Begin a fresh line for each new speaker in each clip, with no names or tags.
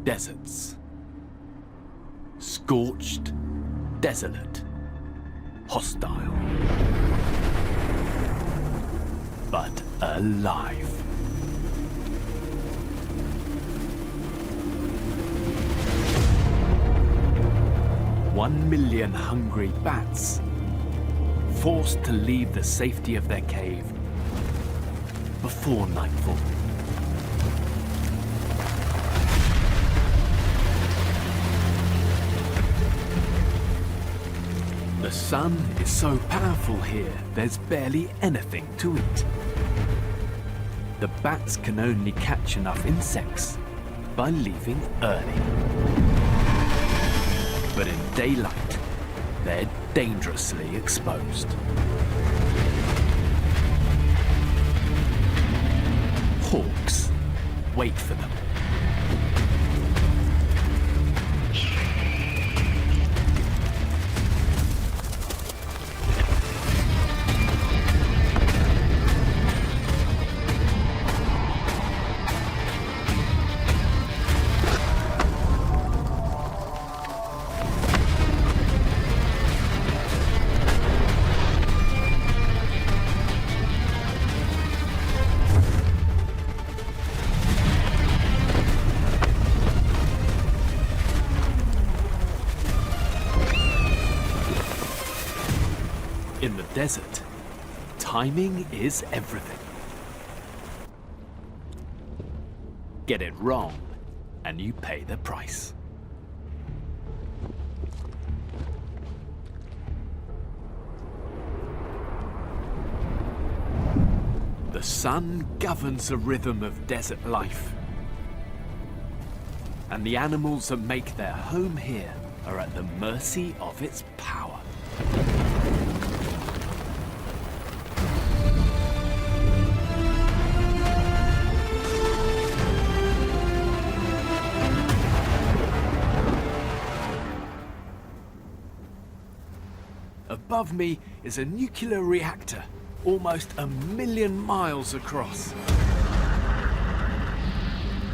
deserts. Scorched, desolate, hostile. But alive. One million hungry bats, forced to leave the safety of their cave before nightfall. The sun is so powerful here, there's barely anything to eat. The bats can only catch enough insects by leaving early. But in daylight, they're dangerously exposed. Hawks wait for them. In the desert, timing is everything. Get it wrong, and you pay the price. The sun governs the rhythm of desert life. And the animals that make their home here are at the mercy of its power. Above me is a nuclear reactor, almost 1,000,000 miles across.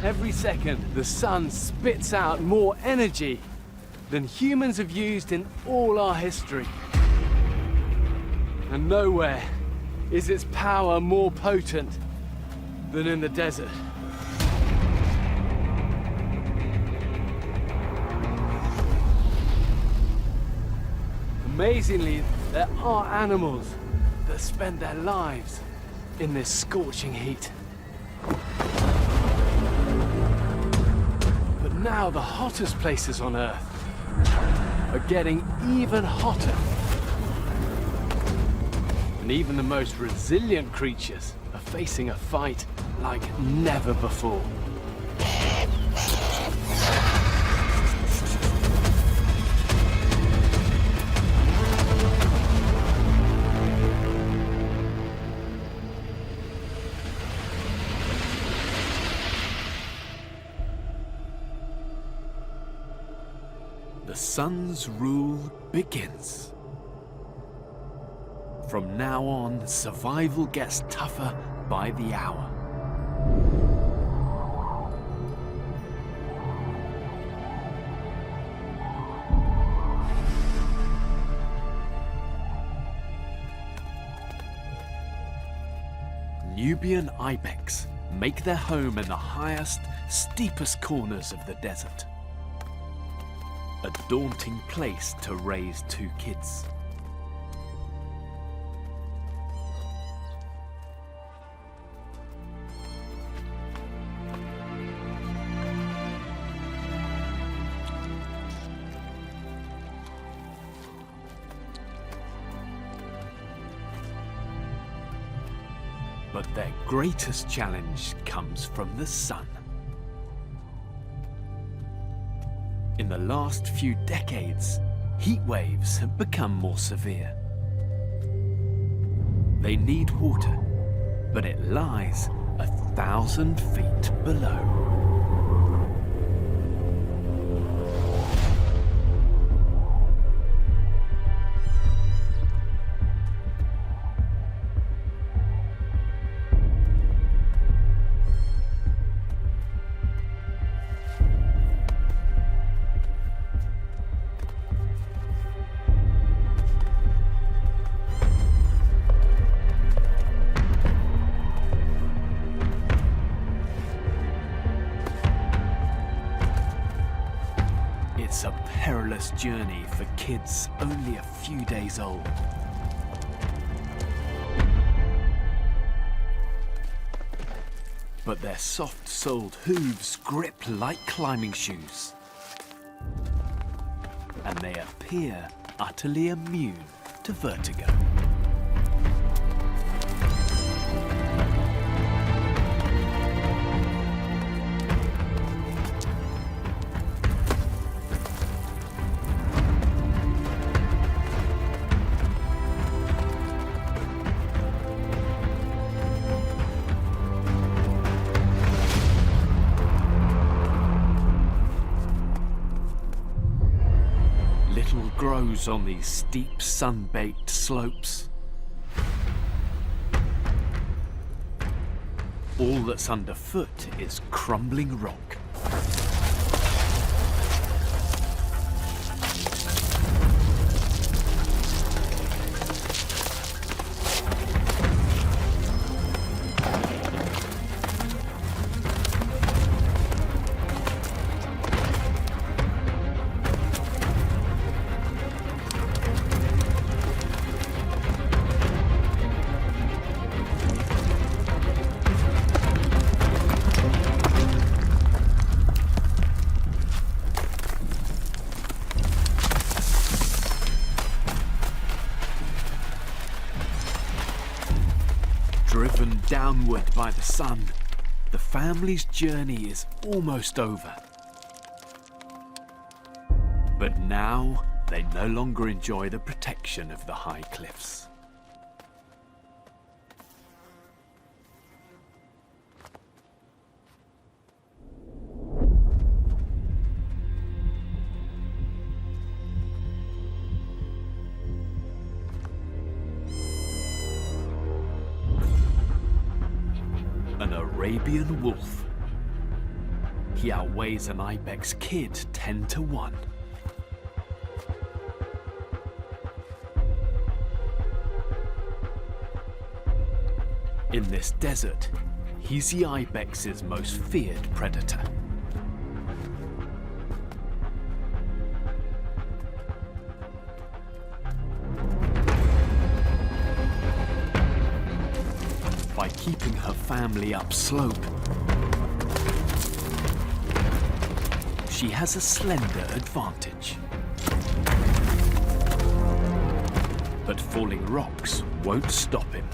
Every second, the sun spits out more energy than humans have used in all our history. And nowhere is its power more potent than in the desert. Amazingly, there are animals that spend their lives in this scorching heat. But now the hottest places on Earth are getting even hotter. And even the most resilient creatures are facing a fight like never before. The sun's rule begins. From now on, survival gets tougher by the hour. Nubian ibex make their home in the highest, steepest corners of the desert. A daunting place to raise 2 kids. But their greatest challenge comes from the sun. In the last few decades, heat waves have become more severe. They need water, but it lies 1,000 feet below. It's a perilous journey for kids only a few days old. But their soft-soled hooves grip like climbing shoes. And they appear utterly immune to vertigo. Little grows on these steep sun-baked slopes. All that's underfoot is crumbling rock. Driven downward by the sun, the family's journey is almost over. But now, they no longer enjoy the protection of the high cliffs. An Arabian wolf. He outweighs an ibex kid 10 to 1. In this desert, he's the ibex's most feared predator. By keeping her family upslope, she has a slender advantage. But falling rocks won't stop him.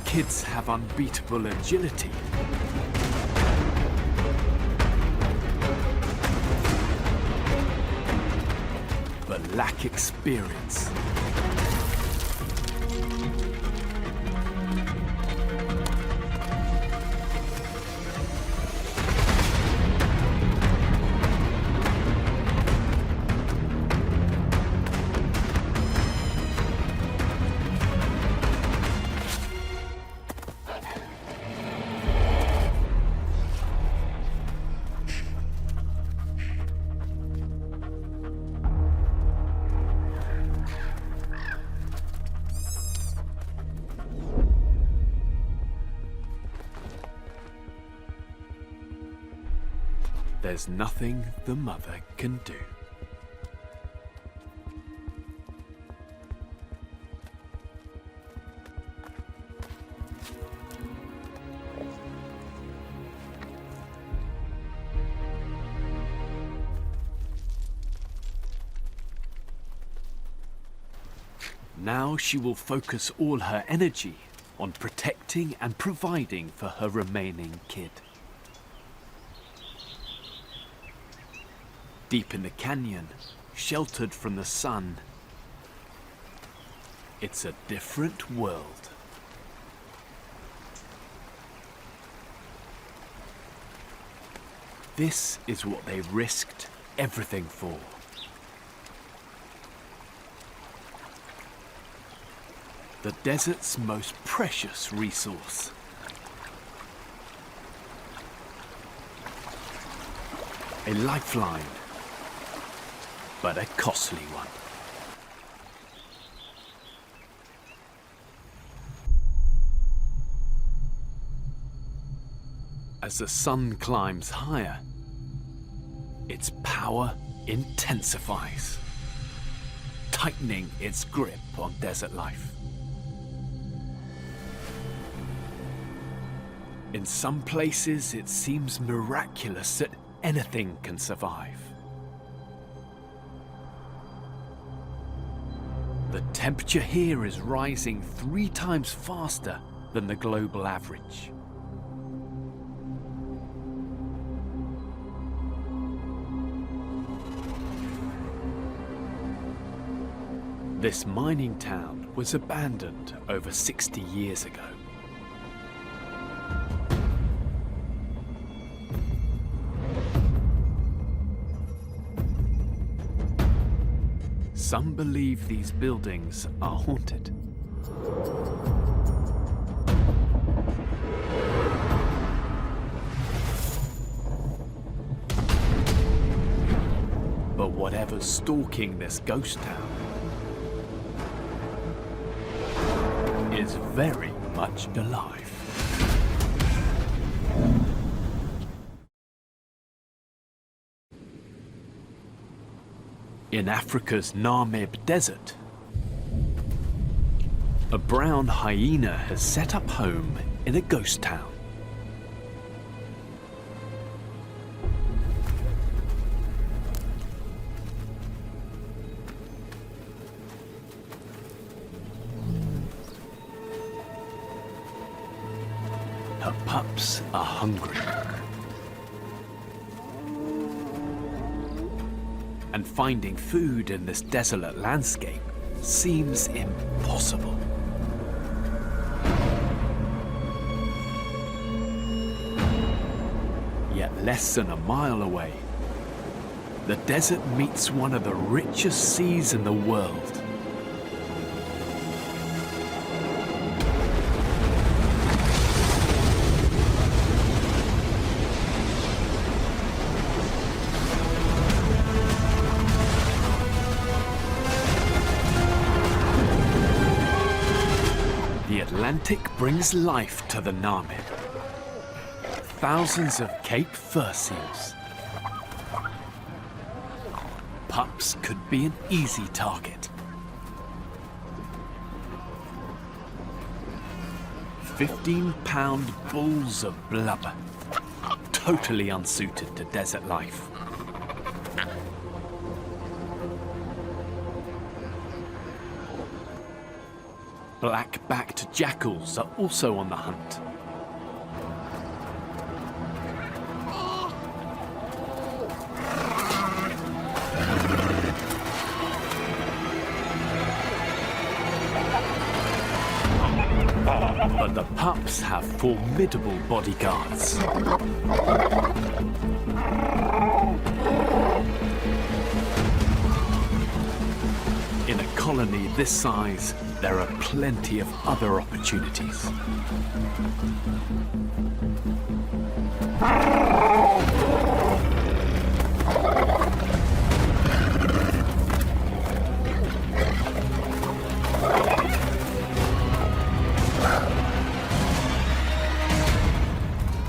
Kids have unbeatable agility. But lack experience. There's nothing the mother can do. Now she will focus all her energy on protecting and providing for her remaining kid. Deep in the canyon, sheltered from the sun, it's a different world. This is what they risked everything for. The desert's most precious resource. A lifeline, but a costly one. As the sun climbs higher, its power intensifies, tightening its grip on desert life. In some places, it seems miraculous that anything can survive. The temperature here is rising 3 times faster than the global average. This mining town was abandoned over 60 years ago. Some believe these buildings are haunted. But whatever's stalking this ghost town is very much alive. In Africa's Namib Desert, a brown hyena has set up home in a ghost town. Her pups are hungry. And finding food in this desolate landscape seems impossible. Yet less than a mile away, the desert meets one of the richest seas in the world. The Atlantic brings life to the Namib. Thousands of Cape fur seals. Pups could be an easy target. 15-pound balls of blubber, totally unsuited to desert life. Black-backed jackals are also on the hunt. But the pups have formidable bodyguards. In a colony this size, there are plenty of other opportunities.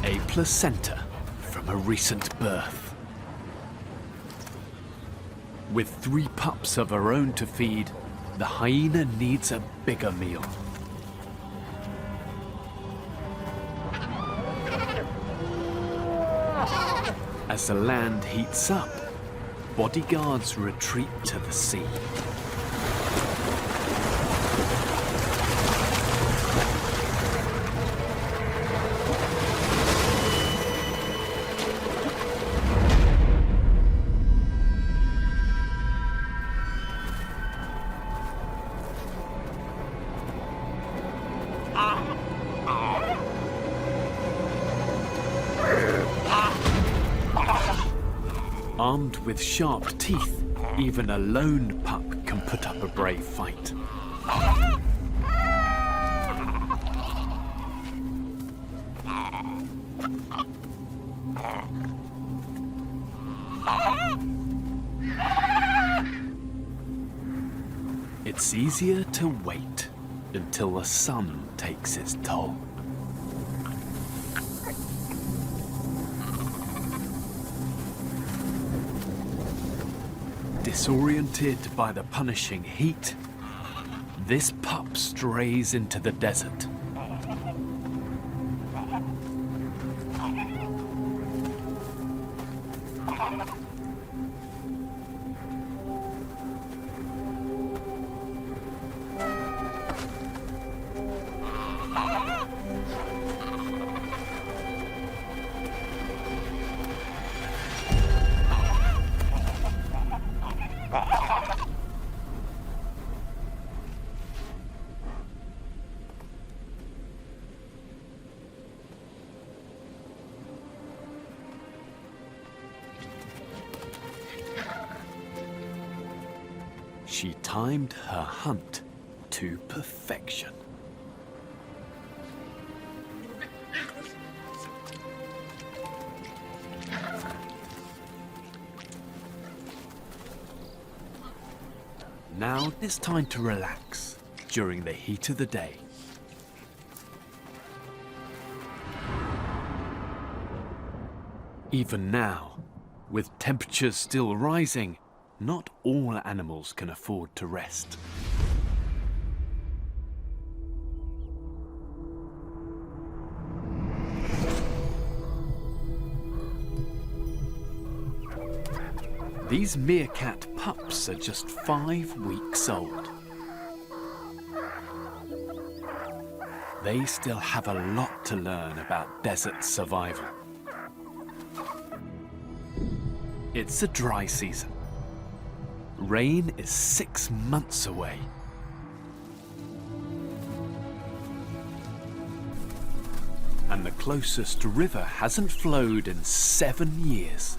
A placenta from a recent birth. With 3 pups of her own to feed, the hyena needs a bigger meal. As the land heats up, bodyguards retreat to the sea. Armed with sharp teeth, even a lone pup can put up a brave fight. It's easier to wait until the sun takes its toll. Disoriented by the punishing heat, this pup strays into the desert. She timed her hunt to perfection. Now it's time to relax during the heat of the day. Even now, with temperatures still rising, not all animals can afford to rest. These meerkat pups are just 5 weeks old. They still have a lot to learn about desert survival. It's a dry season. Rain is 6 months away. And the closest river hasn't flowed in 7 years.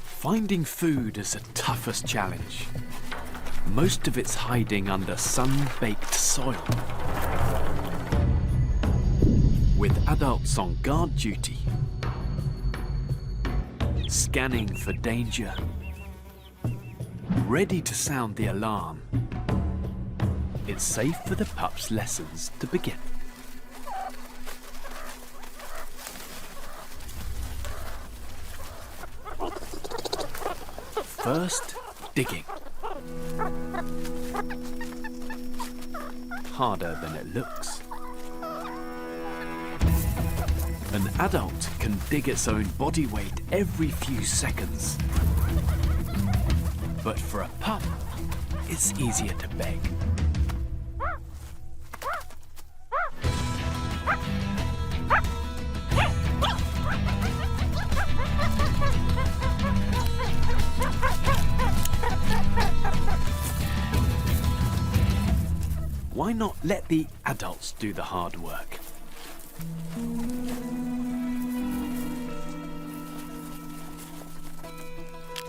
Finding food is the toughest challenge. Most of it's hiding under sun-baked soil. With adults on guard duty, scanning for danger, ready to sound the alarm, it's safe for the pups' lessons to begin. First, digging. Harder than it looks. An adult can dig its own body weight every few seconds. But for a pup, it's easier to beg. Why not let the adults do the hard work?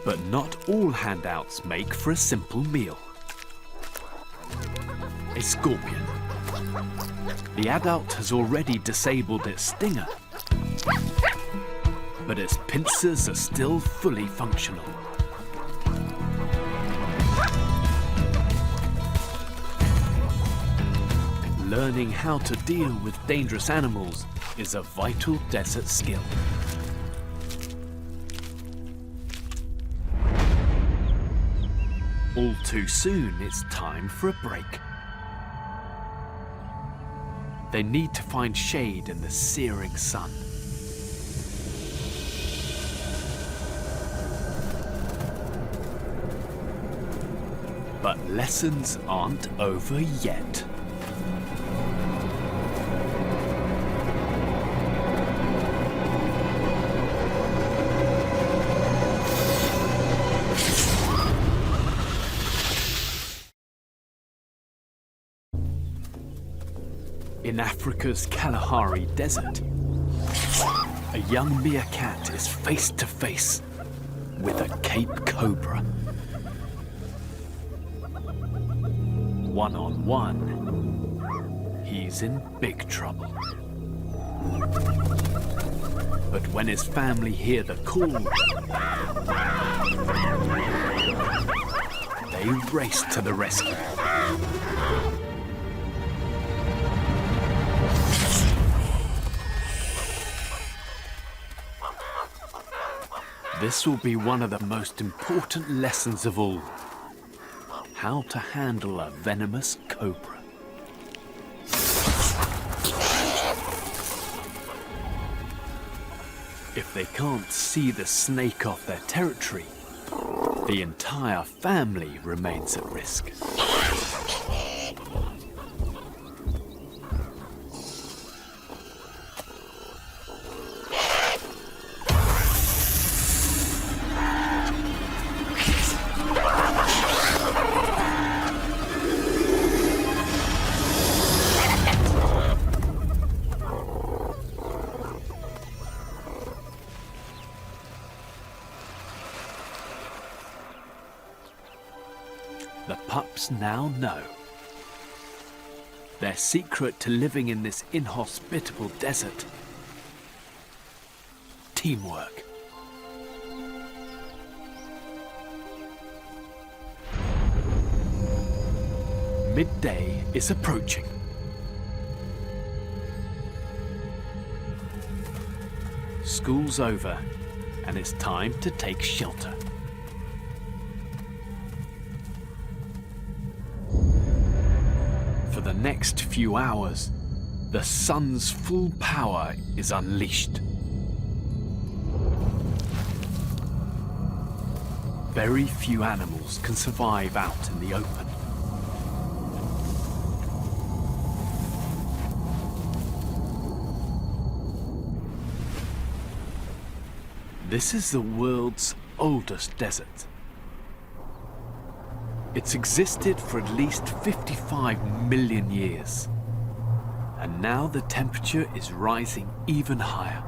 But not all handouts make for a simple meal. A scorpion. The adult has already disabled its stinger, but its pincers are still fully functional. Learning how to deal with dangerous animals is a vital desert skill. All too soon, it's time for a break. They need to find shade in the searing sun. But lessons aren't over yet. In Africa's Kalahari Desert, a young meerkat is face to face with a Cape Cobra. One on one, he's in big trouble. But when his family hear the call, they race to the rescue. This will be one of the most important lessons of all: how to handle a venomous cobra. If they can't see the snake off their territory, the entire family remains at risk. The pups now know. Their secret to living in this inhospitable desert: teamwork. Midday is approaching. School's over, and it's time to take shelter. For the next few hours, the sun's full power is unleashed. Very few animals can survive out in the open. This is the world's oldest desert. It's existed for at least 55 million years. And now the temperature is rising even higher.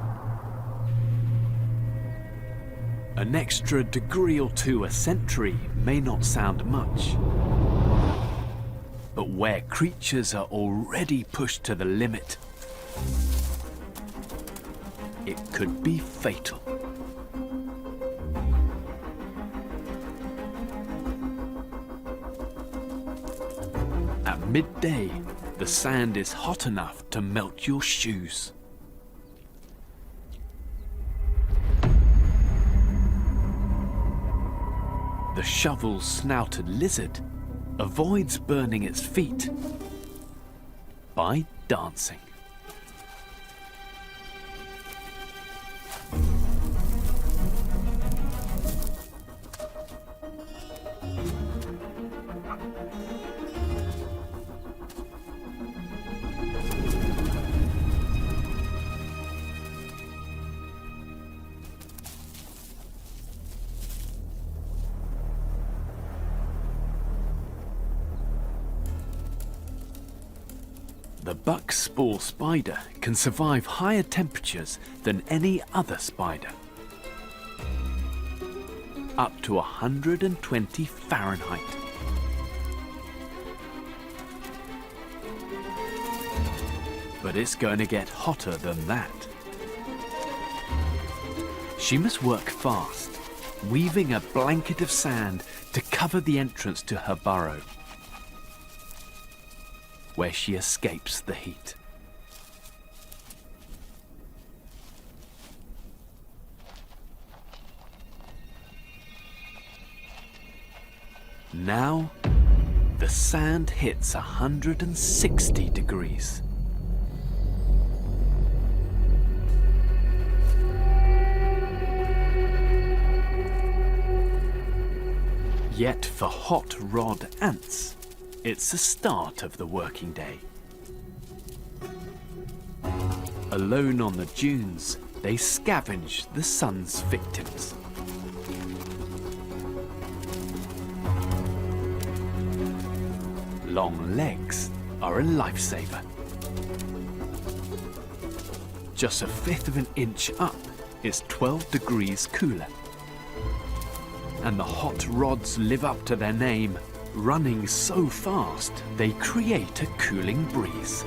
An extra degree or two a century may not sound much. But where creatures are already pushed to the limit, it could be fatal. At midday, the sand is hot enough to melt your shoes. The shovel-snouted lizard avoids burning its feet by dancing. The buck-spore spider can survive higher temperatures than any other spider. Up to 120 Fahrenheit. But it's going to get hotter than that. She must work fast, weaving a blanket of sand to cover the entrance to her burrow, where she escapes the heat. Now, the sand hits 160 degrees. Yet for hot rod ants, it's the start of the working day. Alone on the dunes, they scavenge the sun's victims. Long legs are a lifesaver. just a fifth of an inch up, it's 12 degrees cooler. And the hot rods live up to their name, running so fast they create a cooling breeze.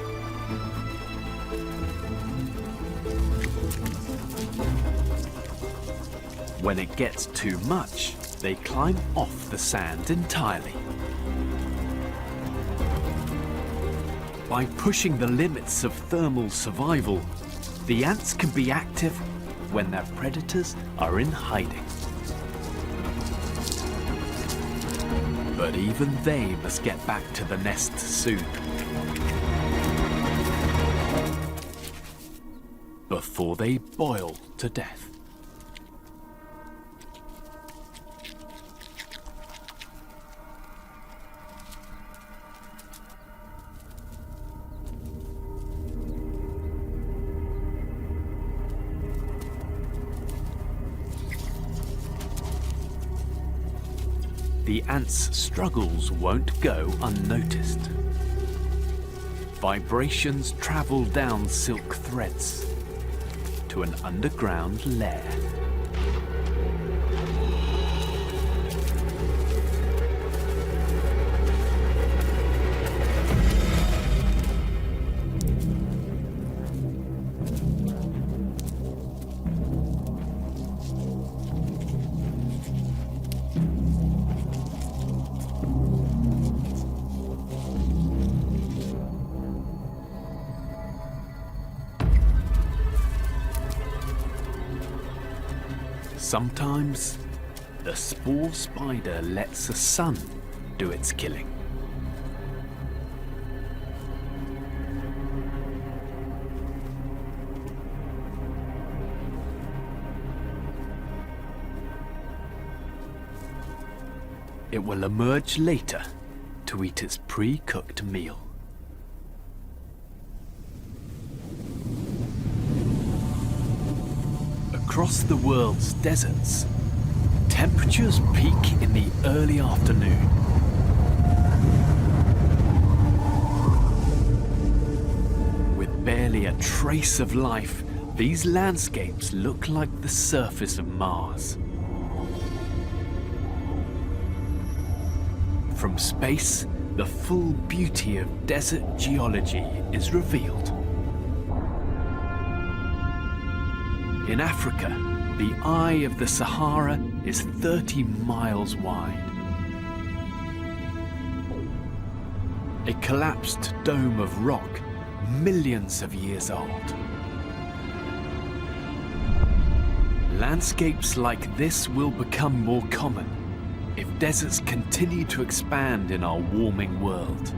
When it gets too much, they climb off the sand entirely. By pushing the limits of thermal survival, the ants can be active when their predators are in hiding. But even they must get back to the nest soon, before they boil to death. The ants' struggles won't go unnoticed. Vibrations travel down silk threads to an underground lair. Sometimes, the spore spider lets the sun do its killing. It will emerge later to eat its pre-cooked meal. Across the world's deserts, temperatures peak in the early afternoon. With barely a trace of life, these landscapes look like the surface of Mars. From space, the full beauty of desert geology is revealed. In Africa, the eye of the Sahara is 30 miles wide. A collapsed dome of rock, millions of years old. Landscapes like this will become more common if deserts continue to expand in our warming world.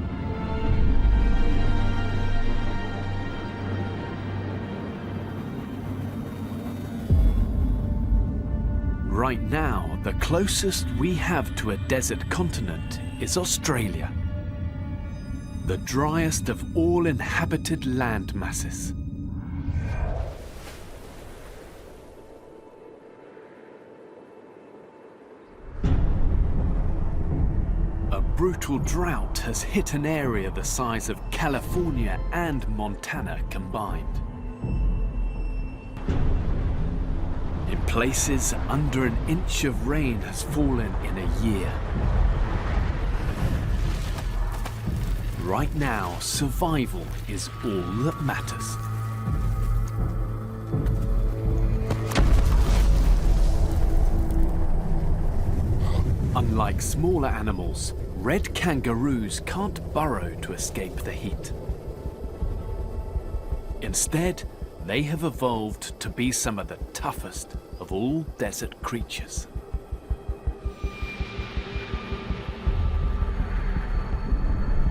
Right now, the closest we have to a desert continent is Australia, the driest of all inhabited land masses. A brutal drought has hit an area the size of California and Montana combined. In places, under an inch of rain has fallen in a year. Right now, survival is all that matters. Unlike smaller animals, red kangaroos can't burrow to escape the heat. Instead, they have evolved to be some of the toughest of all desert creatures.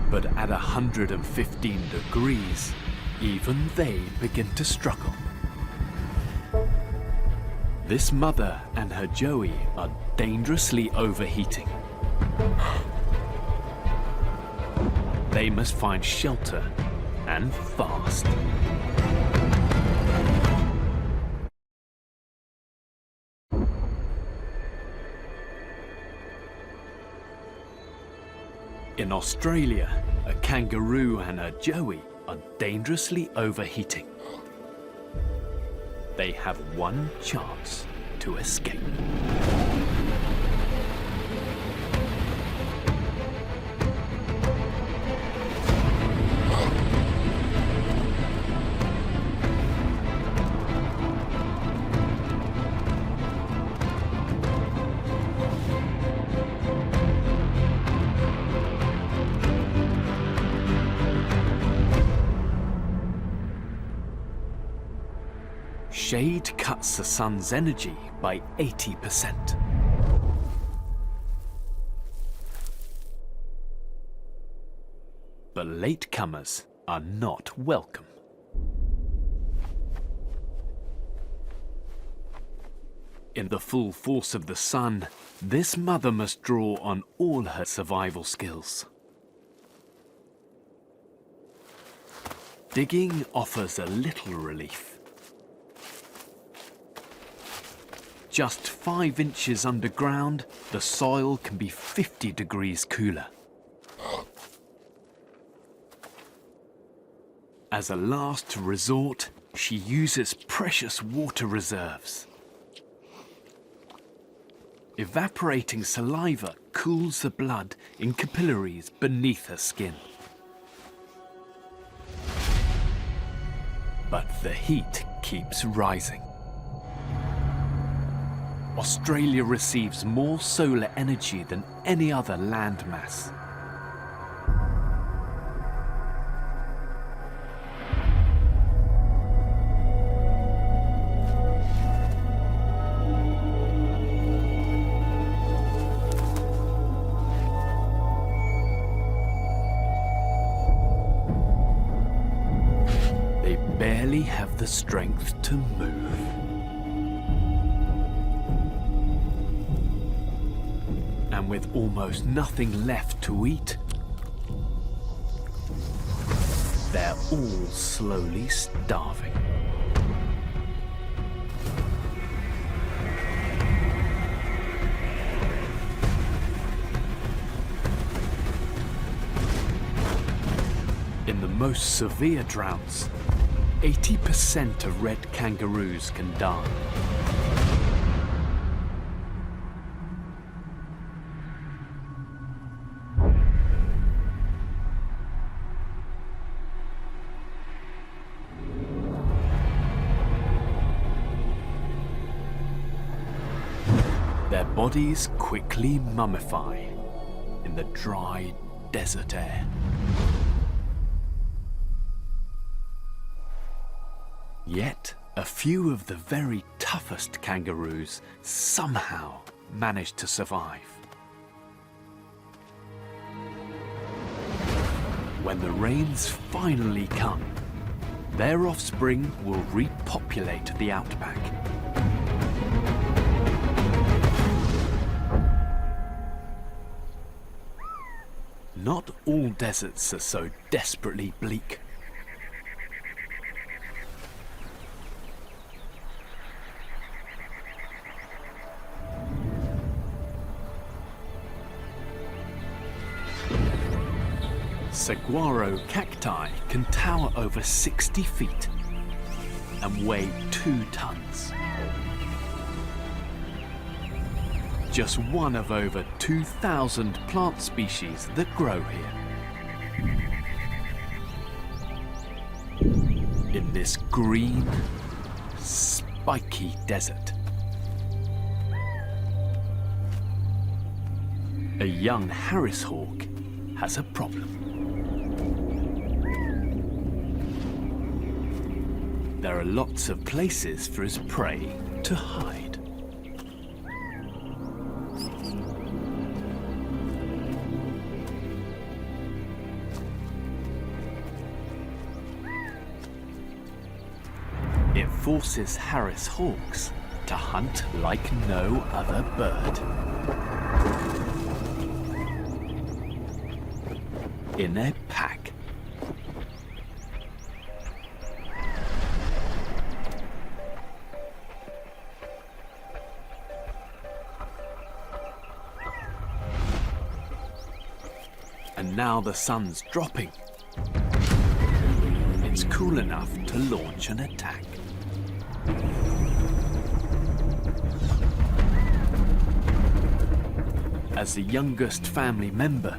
But at 115 degrees, even they begin to struggle. This mother and her joey are dangerously overheating. They must find shelter, and fast. In Australia, a kangaroo and her joey are dangerously overheating. They have one chance to escape. Shade cuts the sun's energy by 80%. But latecomers are not welcome. In the full force of the sun, this mother must draw on all her survival skills. Digging offers a little relief. Just 5 inches underground, the soil can be 50 degrees cooler. As a last resort, she uses precious water reserves. Evaporating saliva cools the blood in capillaries beneath her skin. But the heat keeps rising. Australia receives more solar energy than any other landmass. They barely have the strength to move. And with almost nothing left to eat, they're all slowly starving. In the most severe droughts, 80% of red kangaroos can die. Their bodies quickly mummify in the dry desert air. Yet, a few of the very toughest kangaroos somehow manage to survive. When the rains finally come, their offspring will repopulate the outback. Not all deserts are so desperately bleak. Saguaro cacti can tower over 60 feet and weigh 2 tons. Just one of over 2,000 plant species that grow here. In this green, spiky desert. A young Harris hawk has a problem. There are lots of places for his prey to hide. It forces Harris hawks to hunt like no other bird. In a pack. And now the sun's dropping. It's cool enough to launch an attack. As the youngest family member,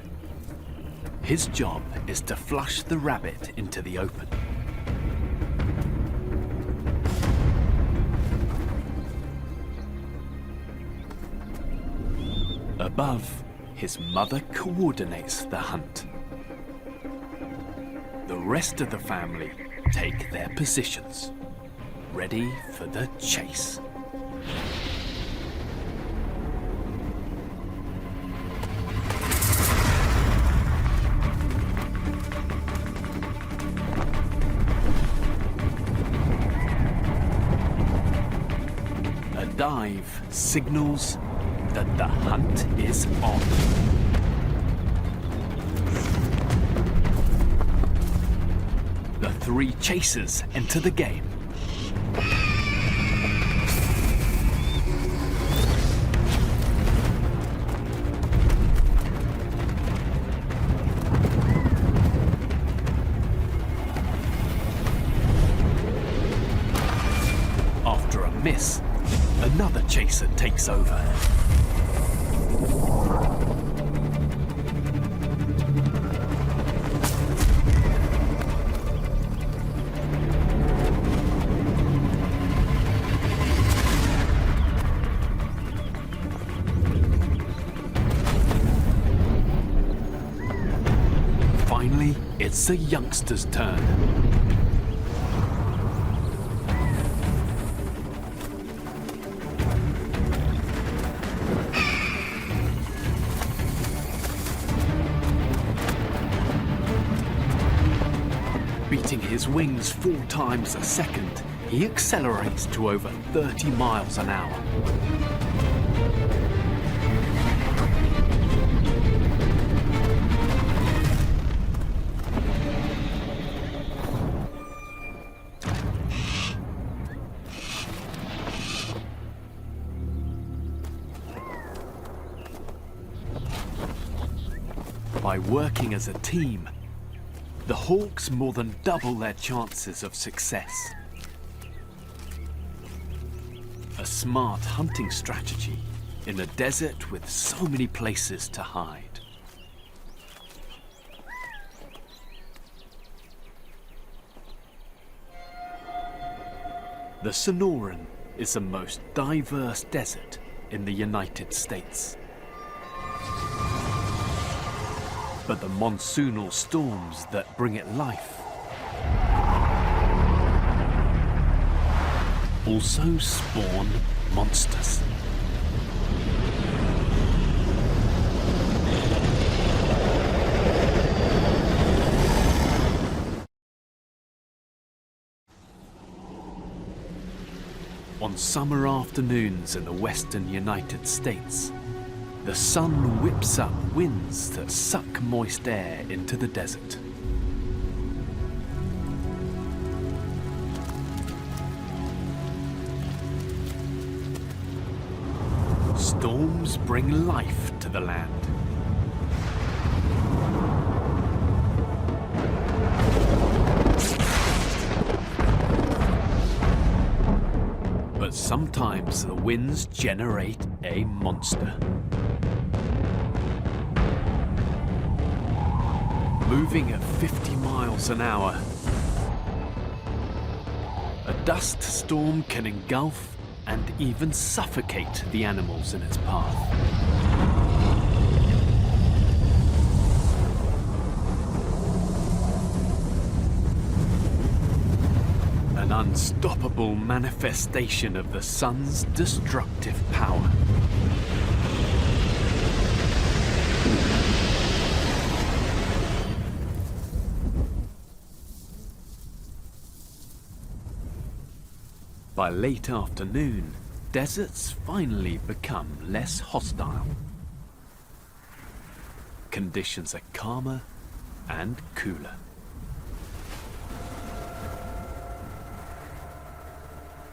his job is to flush the rabbit into the open. Above, his mother coordinates the hunt. The rest of the family take their positions, ready for the chase. A dive signals that the hunt is on. The three chasers enter the game. After a miss, another chaser takes over. Finally, it's the youngster's turn. Beating his wings 4 times a second, he accelerates to over 30 miles an hour. By working as a team, the Hawks more than double their chances of success. A smart hunting strategy in a desert with so many places to hide. The Sonoran is the most diverse desert in the United States. But the monsoonal storms that bring it life also spawn monsters. On summer afternoons in the western United States, the sun whips up winds that suck moist air into the desert. Storms bring life to the land. But sometimes the winds generate a monster. Moving at 50 miles an hour, a dust storm can engulf and even suffocate the animals in its path. An unstoppable manifestation of the sun's destructive power. By late afternoon, deserts finally become less hostile. Conditions are calmer and cooler.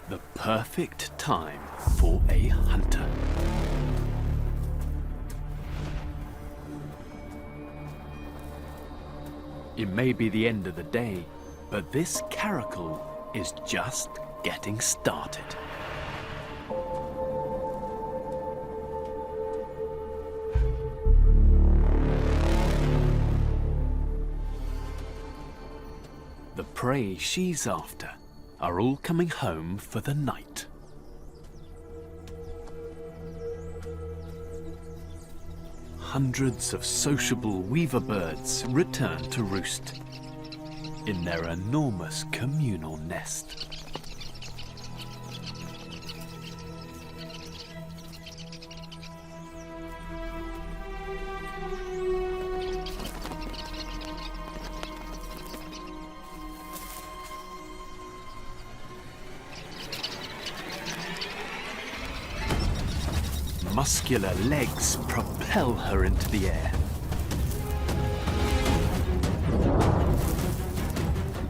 The perfect time for a hunter. It may be the end of the day, but this caracal is just getting started. prey she's after are all coming home for the night. Hundreds of sociable weaver birds return to roost in their enormous communal nest. Muscular legs propel her into the air.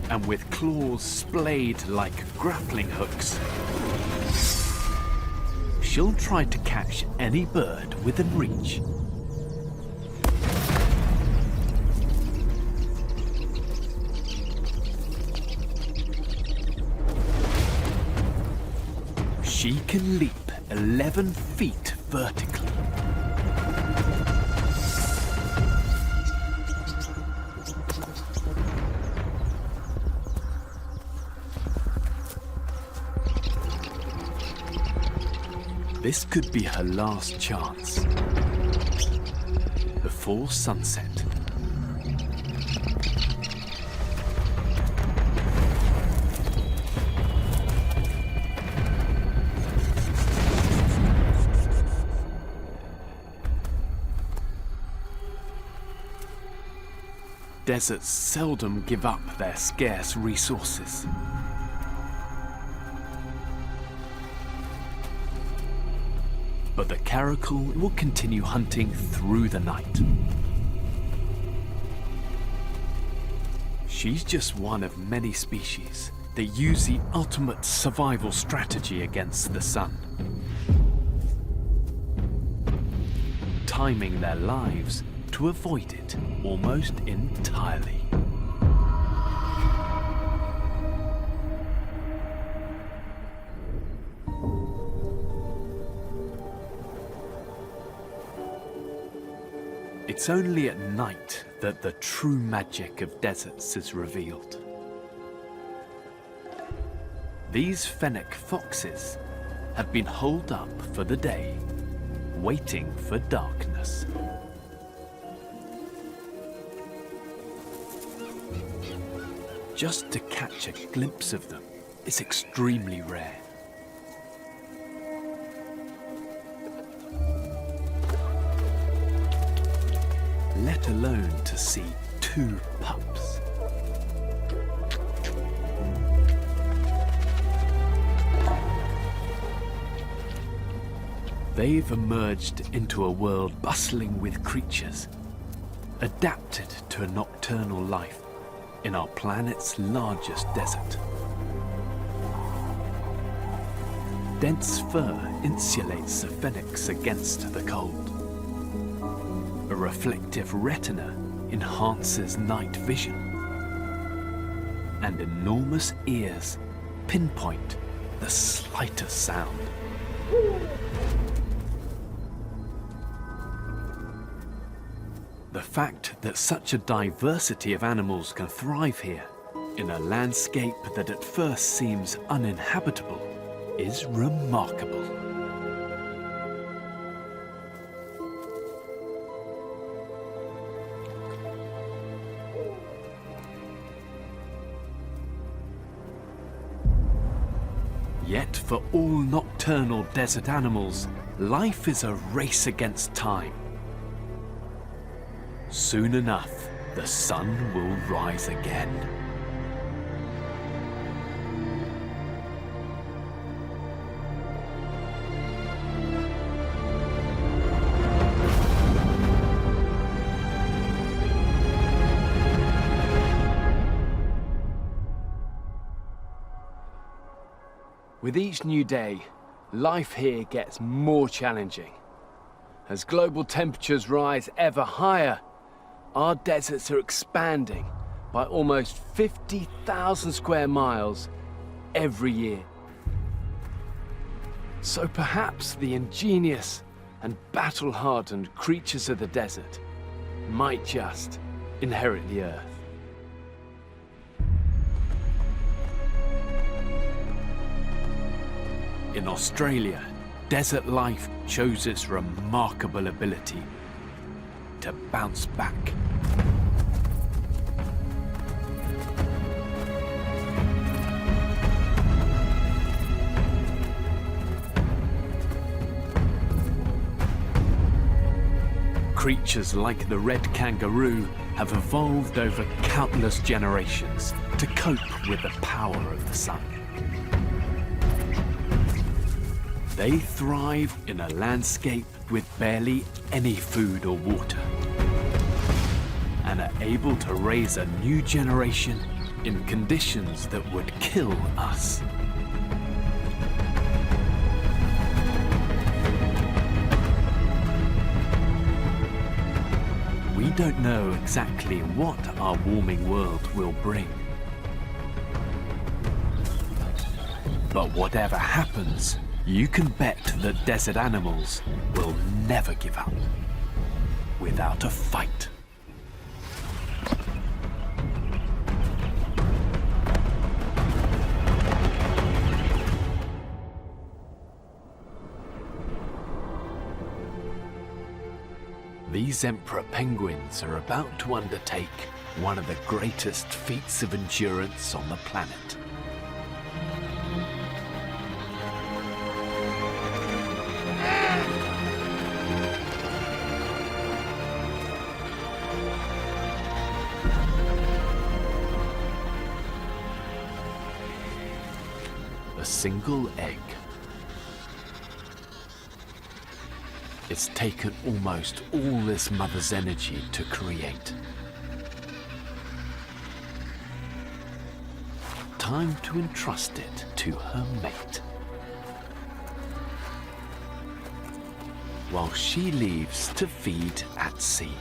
And with claws splayed like grappling hooks, she'll try to catch any bird within reach. She can leap 11 feet vertically. This could be her last chance before sunset. Deserts seldom give up their scarce resources. But the caracal will continue hunting through the night. She's just one of many species that use the ultimate survival strategy against the sun, timing their lives to avoid it almost entirely. It's only at night that the true magic of deserts is revealed. These fennec foxes have been holed up for the day, waiting for darkness. Just to catch a glimpse of them is extremely rare. Let alone to see two pups. They've emerged into a world bustling with creatures, adapted to a nocturnal life in our planet's largest desert. Dense fur insulates the fennecs against the cold. A reflective retina enhances night vision. And enormous ears pinpoint the slightest sound. The fact that such a diversity of animals can thrive here, in a landscape that at first seems uninhabitable, is remarkable. Yet for all nocturnal desert animals, life is a race against time. Soon enough, the sun will rise again.
With each new day, life here gets more challenging. As global temperatures rise ever higher, our deserts are expanding by almost 50,000 square miles every year. So perhaps the ingenious and battle-hardened creatures of the desert might just inherit the earth.
In Australia, desert life shows its remarkable ability to bounce back. Creatures like the red kangaroo have evolved over countless generations to cope with the power of the sun. They thrive in a landscape with barely any food or water, and are able to raise a new generation in conditions that would kill us. We don't know exactly what our warming world will bring. But whatever happens, you can bet that desert animals will never give up without a fight. These emperor penguins are about to undertake one of the greatest feats of endurance on the planet. A single egg. It's taken almost all this mother's energy to create. Time to entrust it to her mate. While she leaves to feed at sea.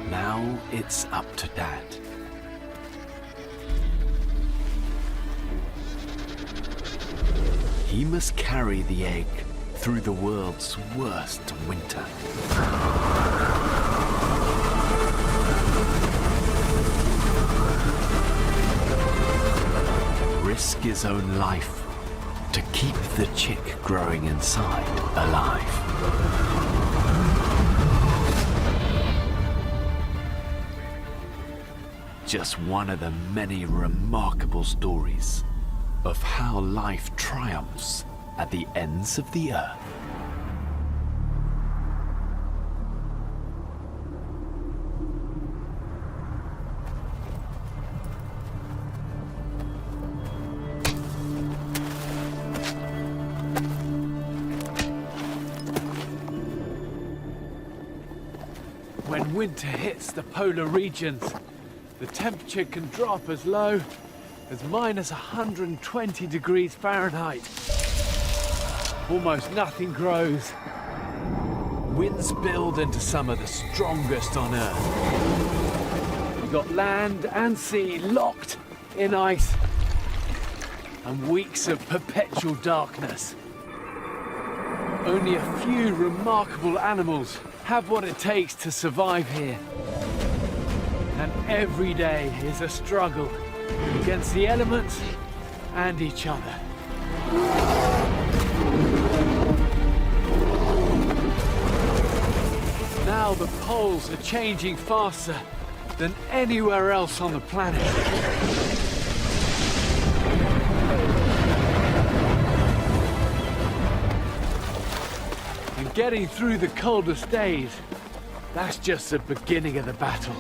Now it's up to Dad. He must carry the egg through the world's worst winter. Risk his own life to keep the chick growing inside alive. Just one of the many remarkable stories of how life triumphs at the ends of the earth. When winter hits the polar regions, the temperature can drop as low as minus 120 degrees Fahrenheit. Almost nothing grows. Winds build into some of the strongest on Earth. You've got land and sea locked in ice, and weeks of perpetual darkness. Only a few remarkable animals have what it takes to survive here. And every day is a struggle against the elements and each other. Now the poles are changing faster than anywhere else on the planet. And getting through the coldest days, that's just the beginning of the battle.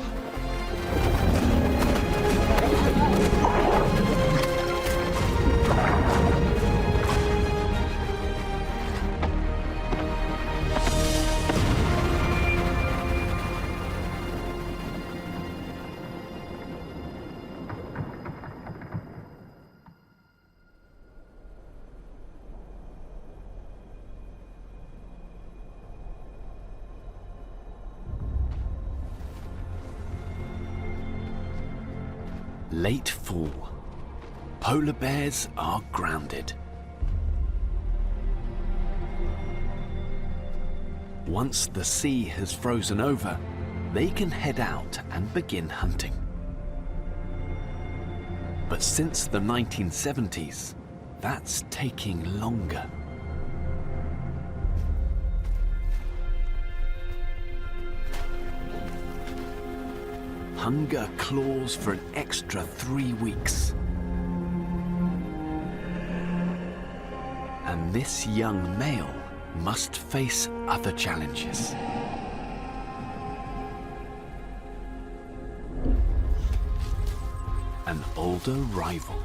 Late fall. Polar bears are grounded. Once the sea has frozen over, they can head out and begin hunting. But since the 1970s, that's taking longer. Hunger claws for an extra 3 weeks. And this young male must face other challenges. An older rival.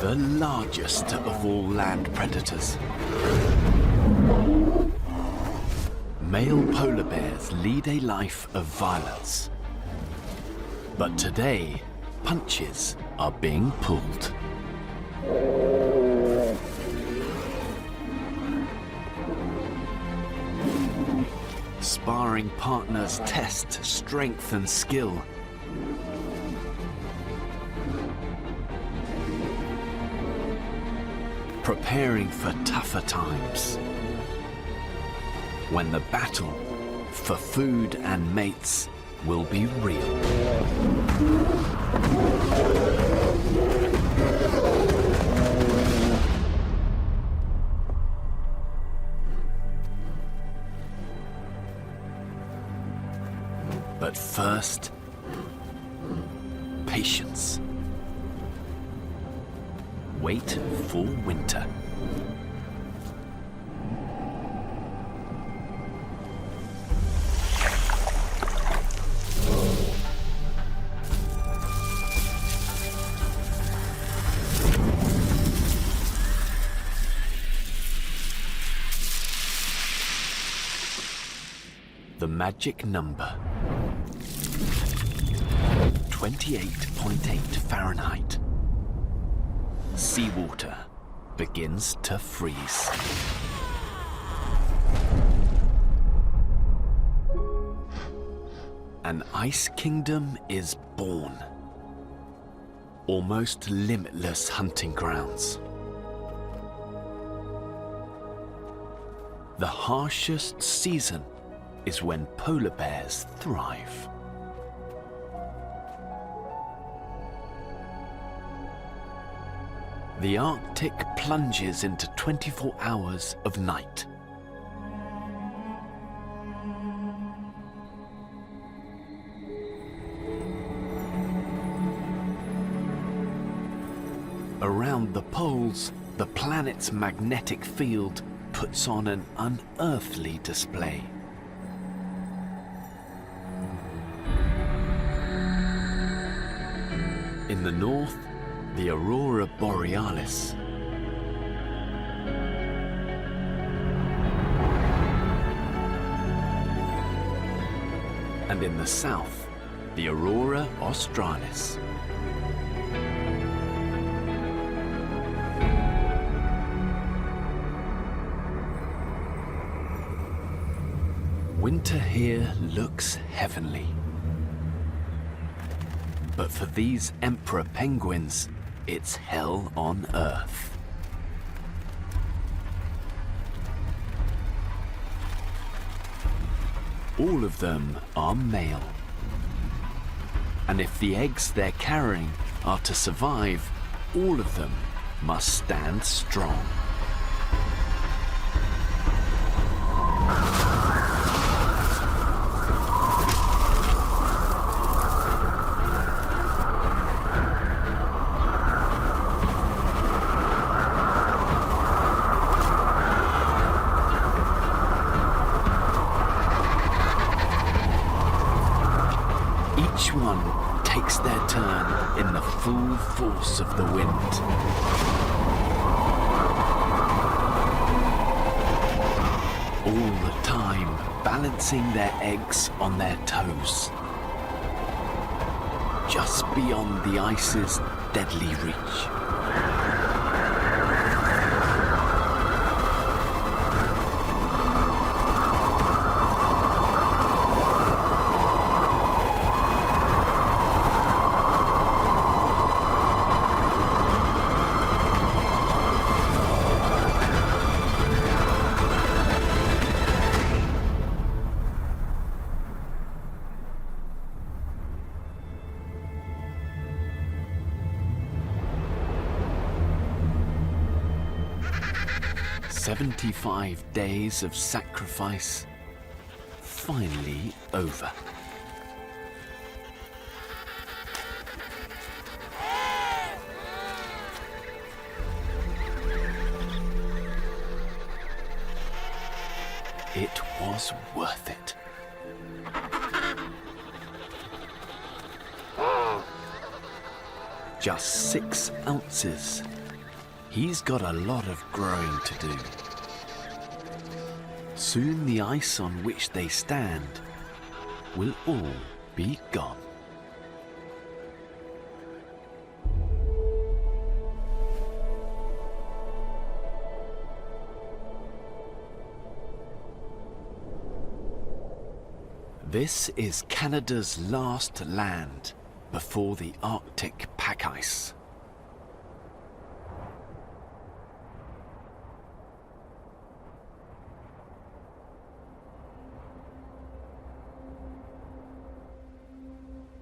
The largest of all land predators. Male polar bears lead a life of violence. But today, punches are being pulled. Sparring partners test strength and skill. Preparing for tougher times. When the battle for food and mates will be real. But first, patience. Wait for winter. The magic number. 28.8 Fahrenheit. Seawater begins to freeze. An ice kingdom is born. Almost limitless hunting grounds. The harshest season is when polar bears thrive. The Arctic plunges into 24 hours of night. Around the poles, the planet's magnetic field puts on an unearthly display. In the north, the Aurora Borealis. And in the south, the Aurora Australis. Winter here looks heavenly. But for these emperor penguins, it's hell on Earth. All of them are male. And if the eggs they're carrying are to survive, all of them must stand strong. takes their turn in the full force of the wind. All the time balancing their eggs on their toes, just beyond the ice's deadly reach. "75 days of sacrifice finally over." It was worth it. Just 6 ounces. He's got a lot of growing to do. Soon the ice on which they stand will all be gone. This is Canada's last land before the Arctic pack ice.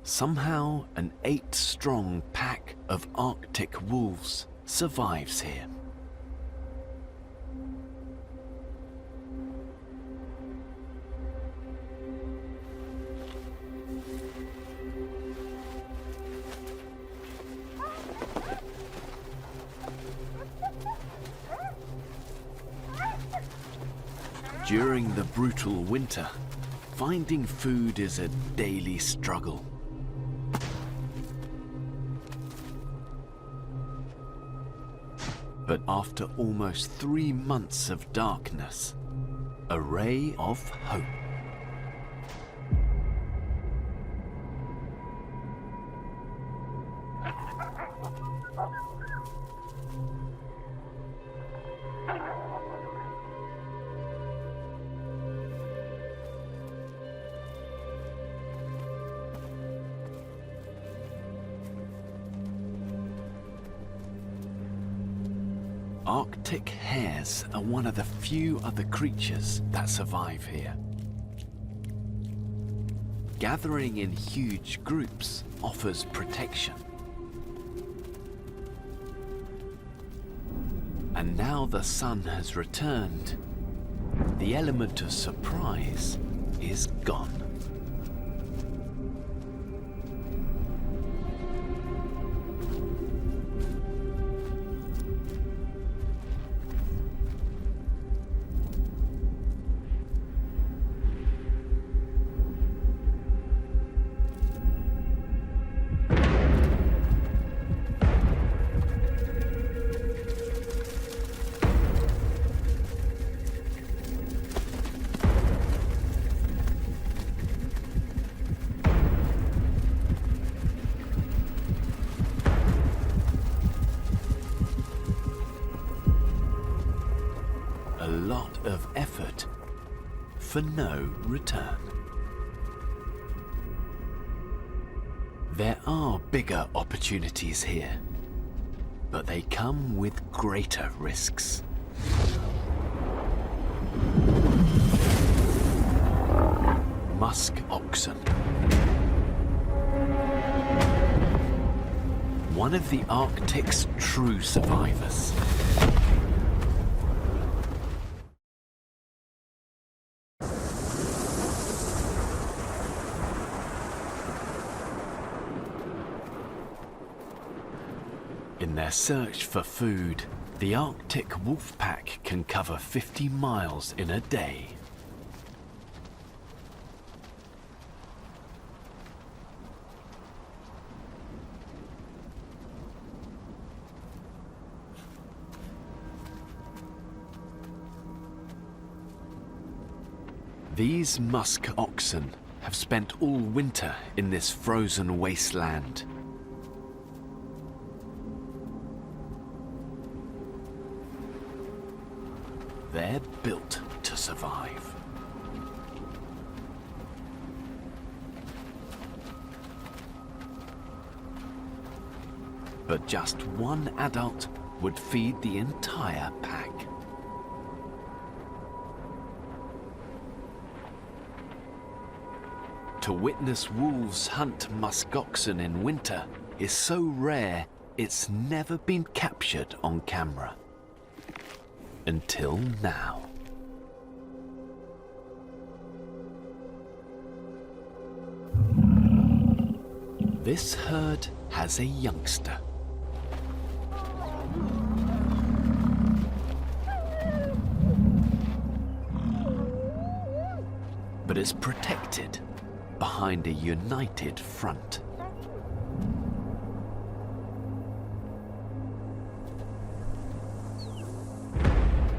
Somehow, an 8-strong pack of Arctic wolves survives here. During the brutal winter, finding food is a daily struggle. But after almost 3 months of darkness, a ray of hope. Arctic hares are one of the few other creatures that survive here. Gathering in huge groups offers protection. And now the sun has returned, the element of surprise is gone. A lot of effort for no return. There are bigger opportunities here, but they come with greater risks. Musk oxen. One of the Arctic's true survivors. In their search for food, the Arctic wolf pack can cover 50 miles in a day. These musk oxen have spent all winter in this frozen wasteland. They're built to survive. But just one adult would feed the entire pack. To witness wolves hunt musk oxen in winter is so rare it's never been captured on camera. Until now. This herd has a youngster. But it's protected behind a united front.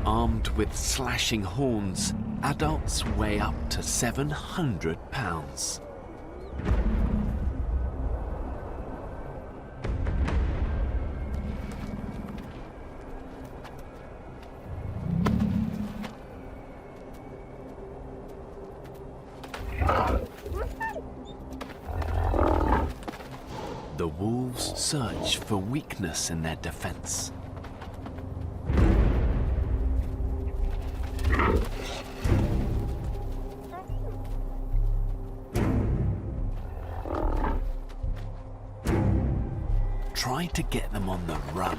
Armed with slashing horns, adults weigh up to 700 pounds. The wolves search for weakness in their defense. Try to get them on the run.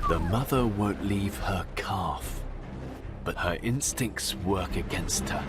The mother won't leave her calf, but her instincts work against her.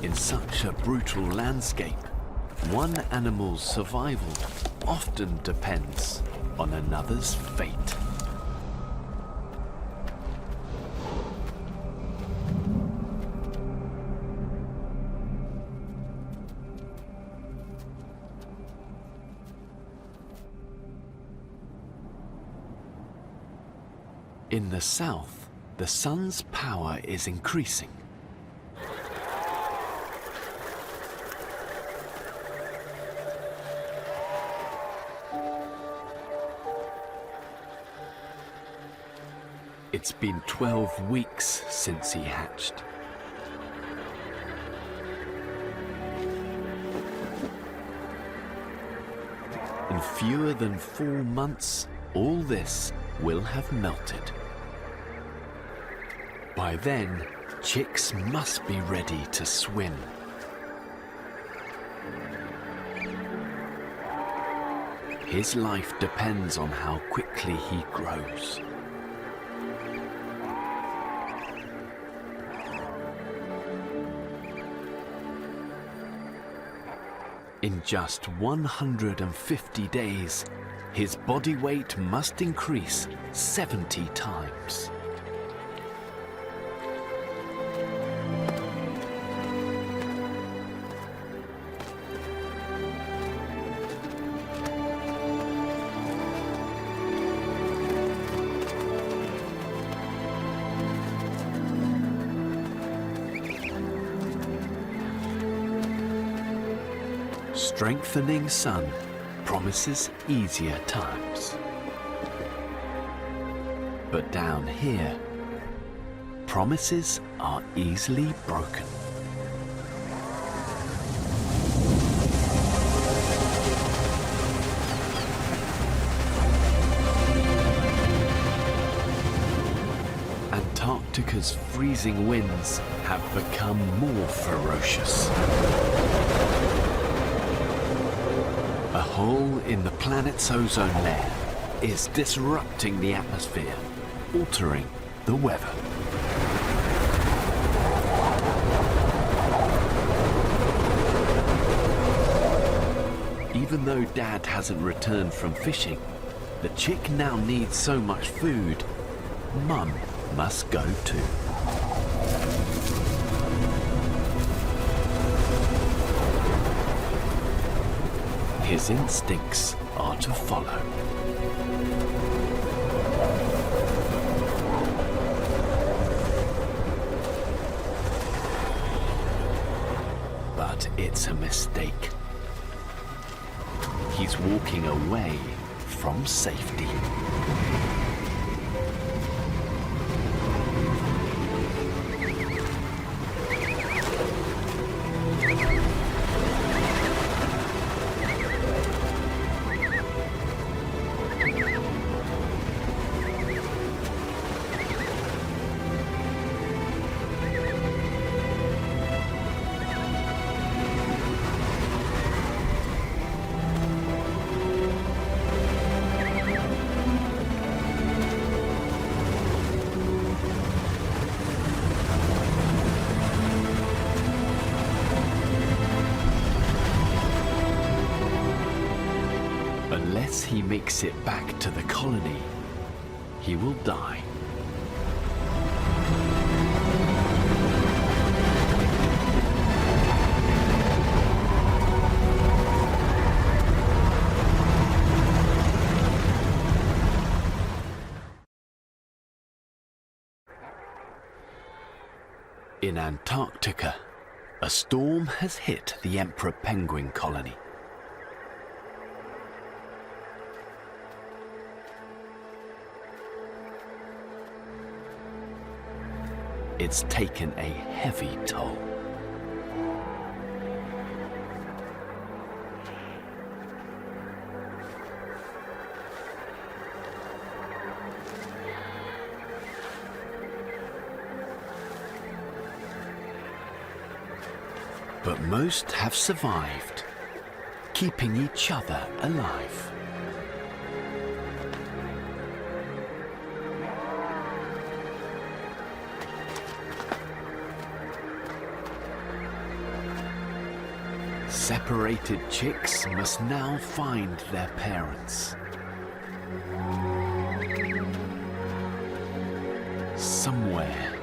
In such a brutal landscape, one animal's survival often depends on another's fate. In the south, the sun's power is increasing. It's been 12 weeks since he hatched. In fewer than 4 months, all this will have melted. By then, chicks must be ready to swim. His life depends on how quickly he grows. In just 150 days, his body weight must increase 70 times. Strengthening sun promises easier times. But down here, promises are easily broken. Antarctica's freezing winds have become more ferocious. A hole in the planet's ozone layer is disrupting the atmosphere, altering the weather. Even though Dad hasn't returned from fishing, the chick now needs so much food, Mum must go too. His instincts are to follow. But it's a mistake. He's walking away from safety. Unless he makes it back to the colony, he will die. In Antarctica, a storm has hit the Emperor penguin colony. It's taken a heavy toll. But most have survived, keeping each other alive. Separated chicks must now find their parents. Somewhere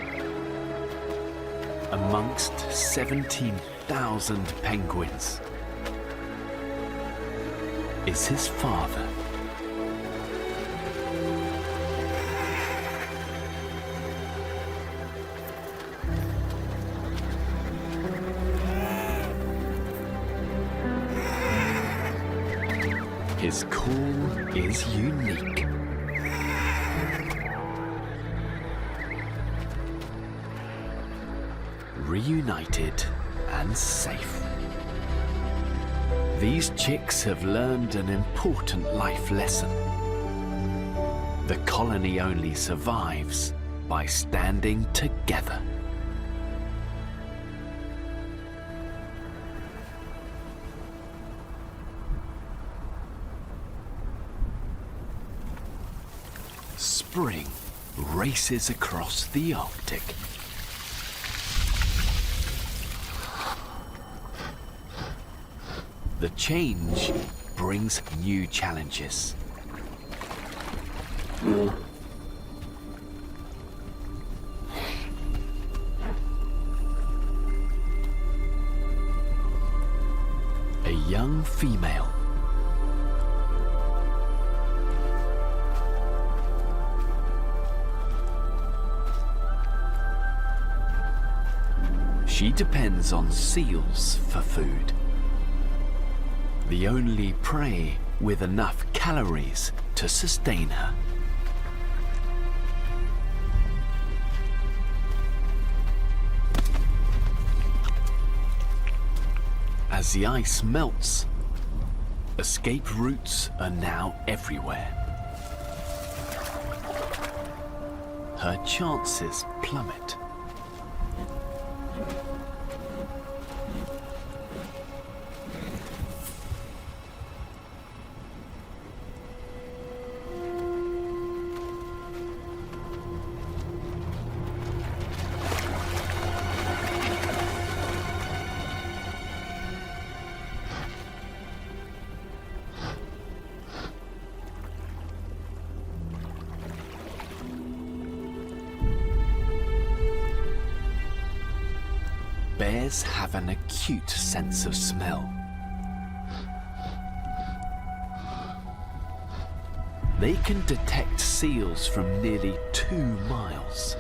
amongst 17,000 penguins is his father. His call is unique. Reunited and safe. These chicks have learned an important life lesson. The colony only survives by standing together. Spring races across the Arctic. The change brings new challenges. A young female. She depends on seals for food. The only prey with enough calories to sustain her. As the ice melts, escape routes are now everywhere. Her chances plummet. Bears have an acute sense of smell. They can detect seals from nearly 2 miles.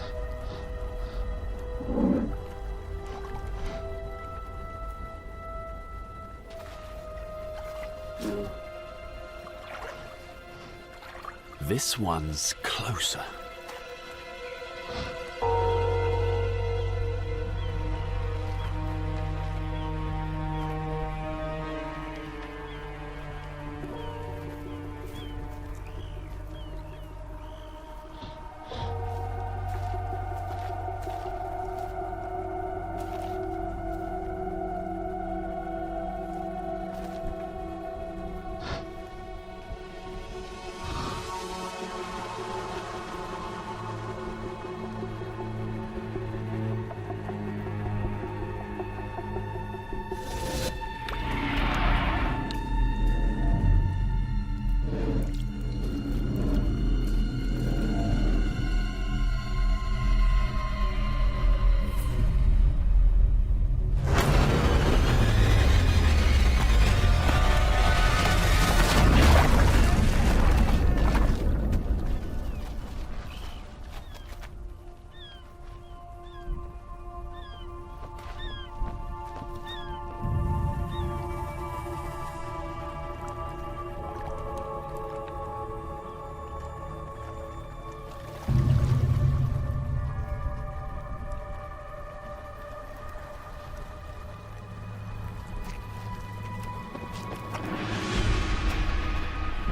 This one's closer.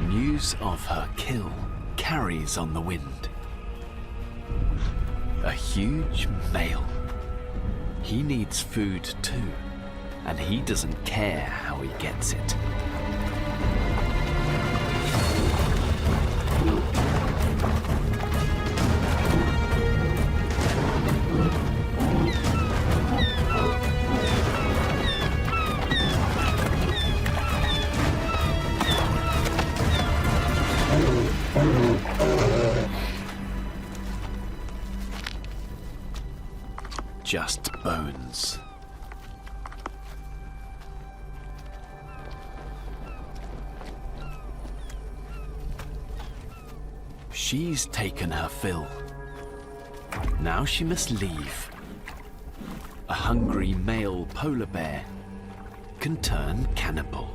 News of her kill carries on the wind. A huge male. He needs food too, and he doesn't care how he gets it. Just bones. She's taken her fill. Now she must leave. A hungry male polar bear can turn cannibal.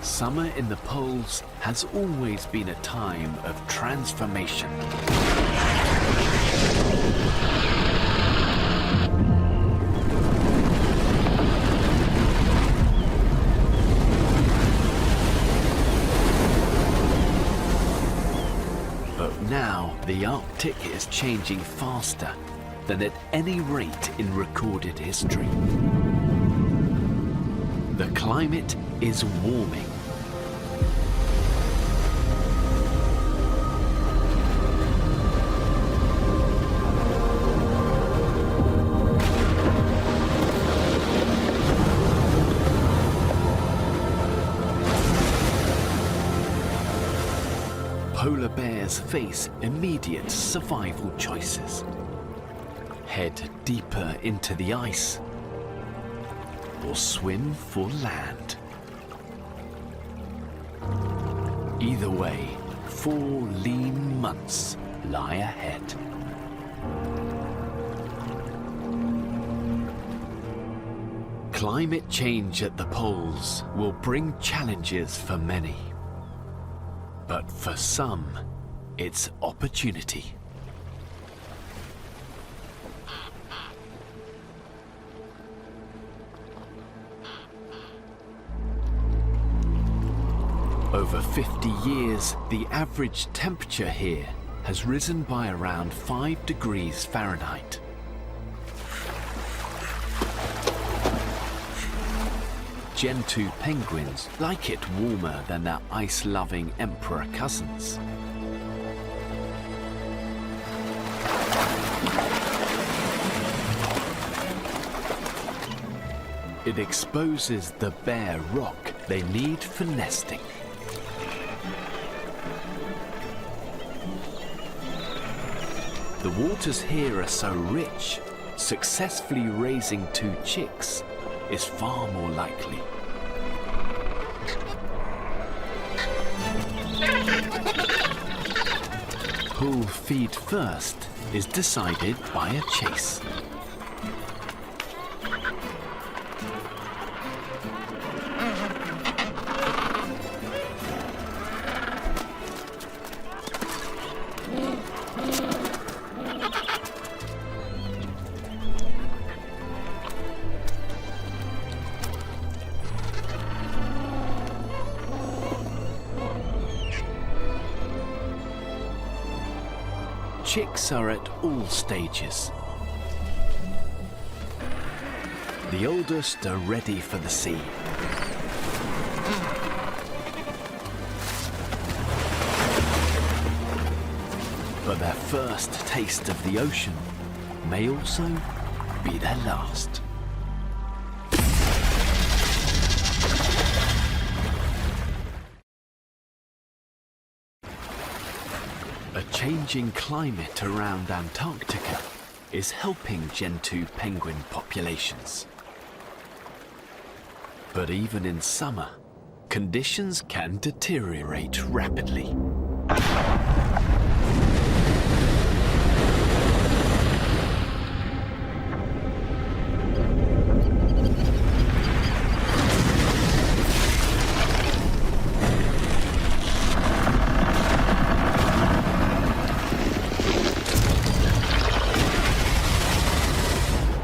Summer in the poles has always been a time of transformation. But now the Arctic is changing faster than at any rate in recorded history. The climate is warming. Polar bears face immediate survival choices. Head deeper into the ice or swim for land. Either way, 4 lean months lie ahead. Climate change at the poles will bring challenges for many. But for some, it's opportunity. Over 50 years, the average temperature here has risen by around 5 degrees Fahrenheit. Gentoo penguins like it warmer than their ice-loving emperor cousins. It exposes the bare rock they need for nesting. The waters here are so rich, successfully raising 2 chicks is far more likely. Who'll feed first is decided by a chase. Chicks are at all stages. The oldest are ready for the sea. But their first taste of the ocean may also be their last. A changing climate around Antarctica is helping Gentoo penguin populations. But even in summer, conditions can deteriorate rapidly.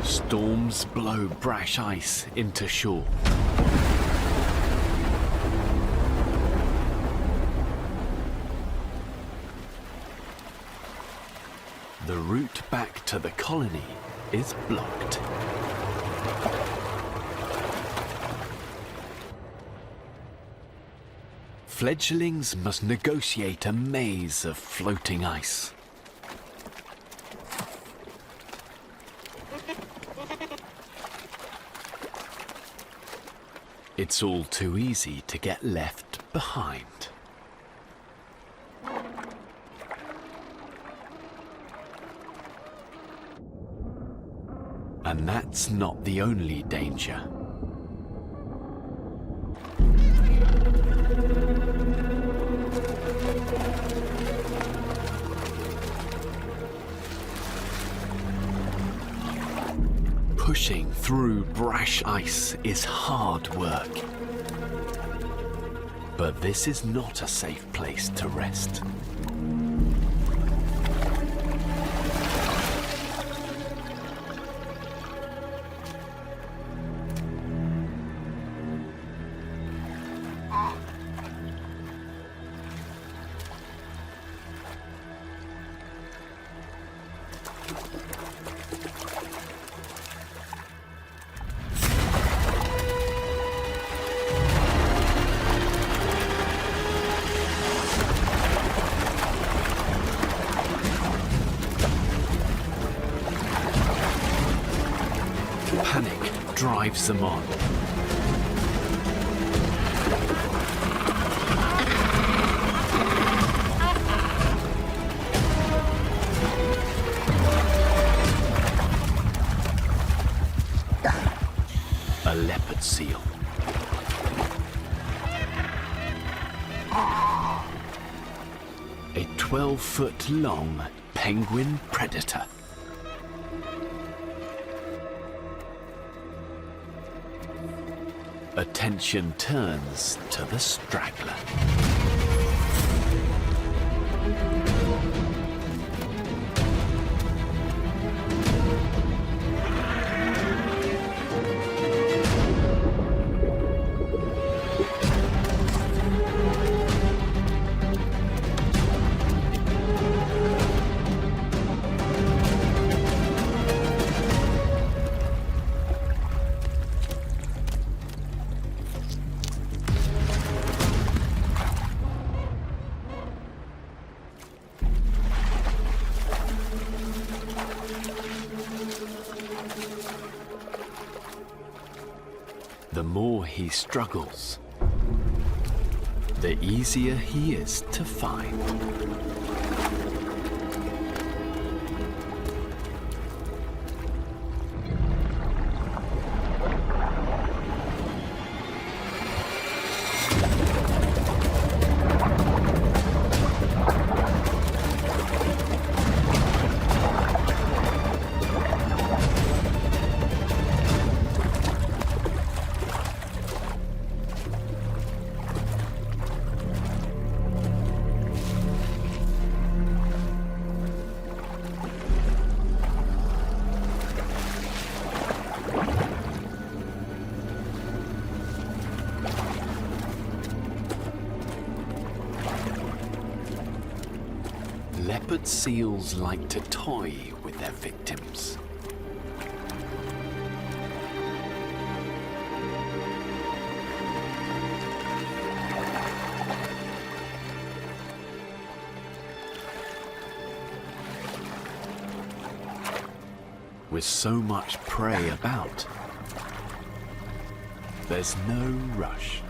Storms blow brash ice into shore. The route back to the colony is blocked. Fledglings must negotiate a maze of floating ice. It's all too easy to get left behind. And that's not the only danger. Pushing through brash ice is hard work. But this is not a safe place to rest. Panic drives them on. A leopard seal. 12-foot-long penguin predator. Attention turns to the straggler. The more he struggles, the easier he is to find. Leopard seals like to toy with their victims. With so much prey about, there's no rush.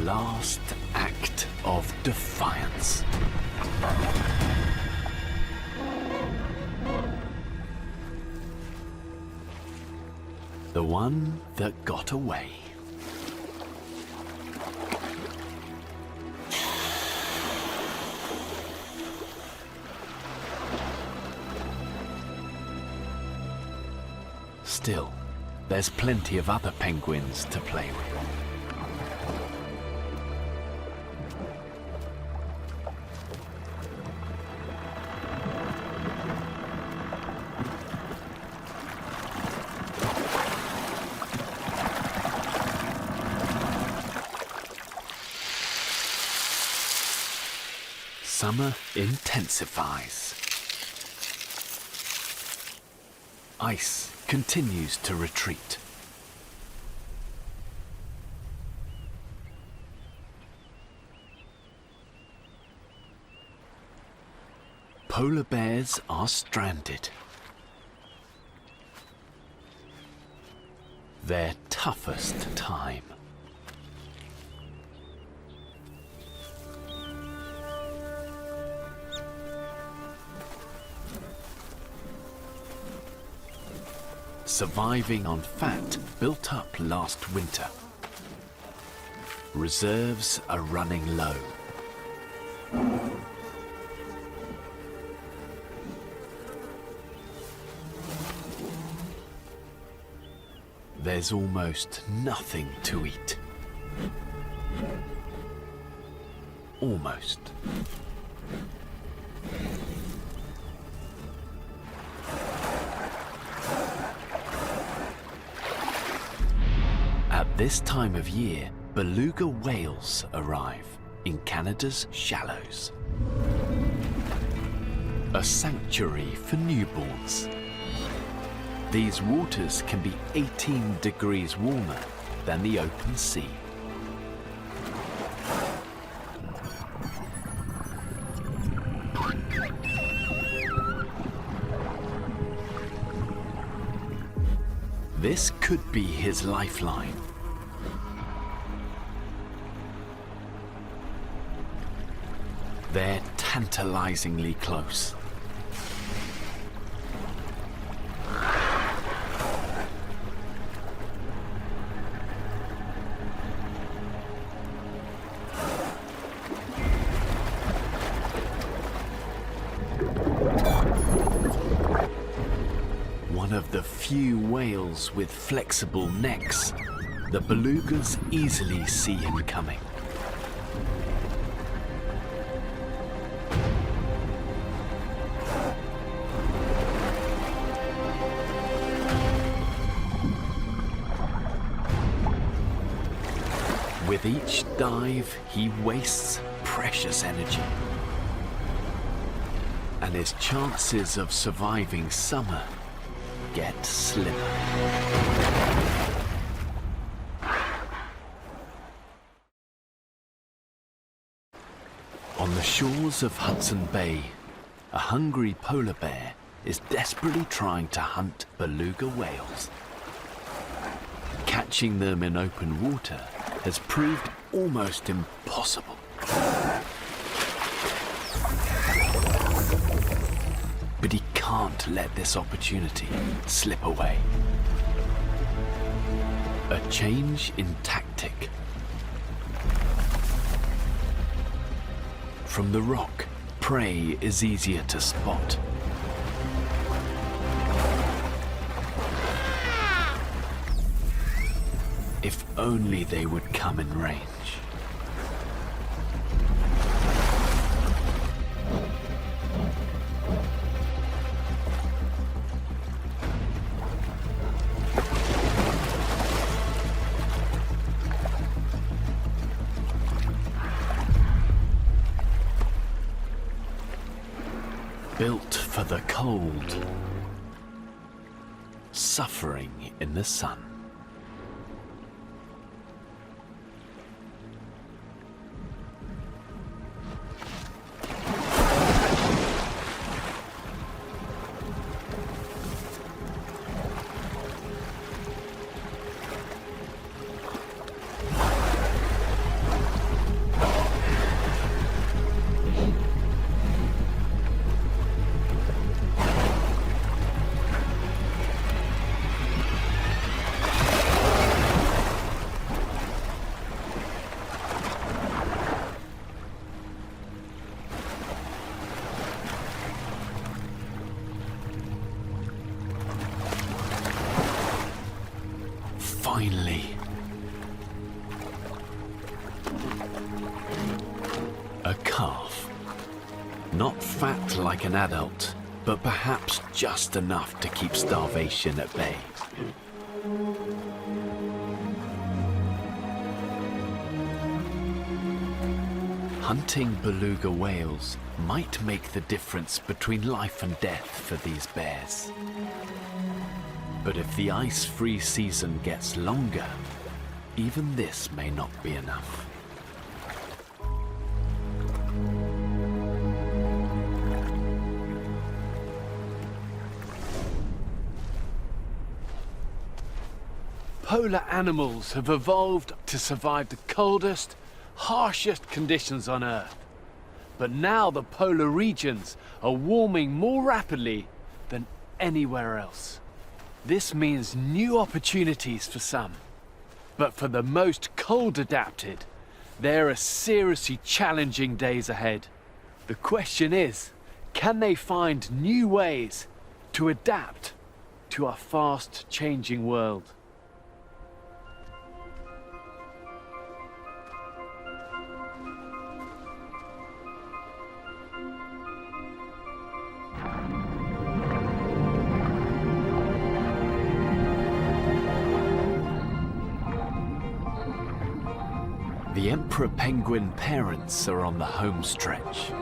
Last act of defiance. The one that got away. Still, there's plenty of other penguins to play with. Summer intensifies. Ice continues to retreat. Polar bears are stranded. Their toughest time. Surviving on fat built up last winter. Reserves are running low. there's almost nothing to eat. Almost. At this time of year, beluga whales arrive in Canada's shallows. A sanctuary for newborns. These waters can be 18 degrees warmer than the open sea. This could be his lifeline. They're tantalizingly close. One of the few whales with flexible necks, the belugas easily see him coming. With each dive, he wastes precious energy. And his chances of surviving summer get slimmer. On the shores of Hudson Bay, a hungry polar bear is desperately trying to hunt beluga whales. Catching them in open water has proved almost impossible. But he can't let this opportunity slip away. A change in tactic. From the rock, prey is easier to spot. If only they would come in range. Built for the cold, suffering in the sun. Finally. A calf. Not fat like an adult, but perhaps just enough to keep starvation at bay. Hunting beluga whales might make the difference between life and death for these bears. But if the ice-free season gets longer, even this may not be enough.
Polar animals have evolved to survive the coldest, harshest conditions on Earth. But now the polar regions are warming more rapidly than anywhere else. This means new opportunities for some. But for the most cold adapted, there are seriously challenging days ahead. The question is, can they find new ways to adapt to our fast changing world?
The emperor penguin parents are on the home stretch.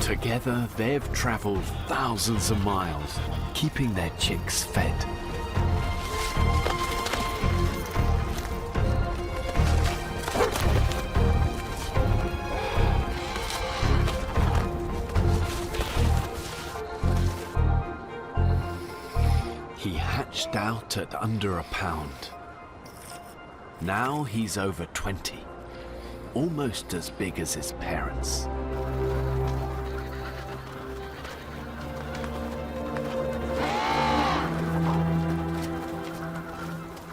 Together, they've traveled thousands of miles, keeping their chicks fed. He hatched out at under a pound. Now he's over 20, almost as big as his parents.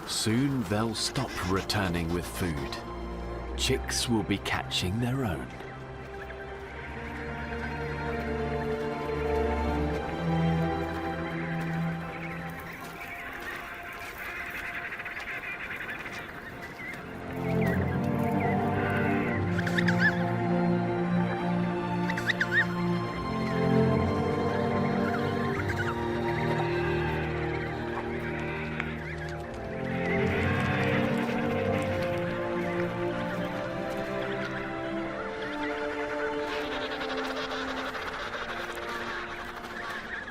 Soon they'll stop returning with food. Chicks will be catching their own.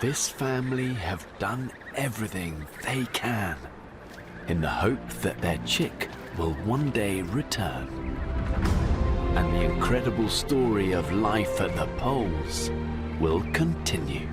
This family have done everything they can in the hope that their chick will one day return. And the incredible story of life at the poles will continue.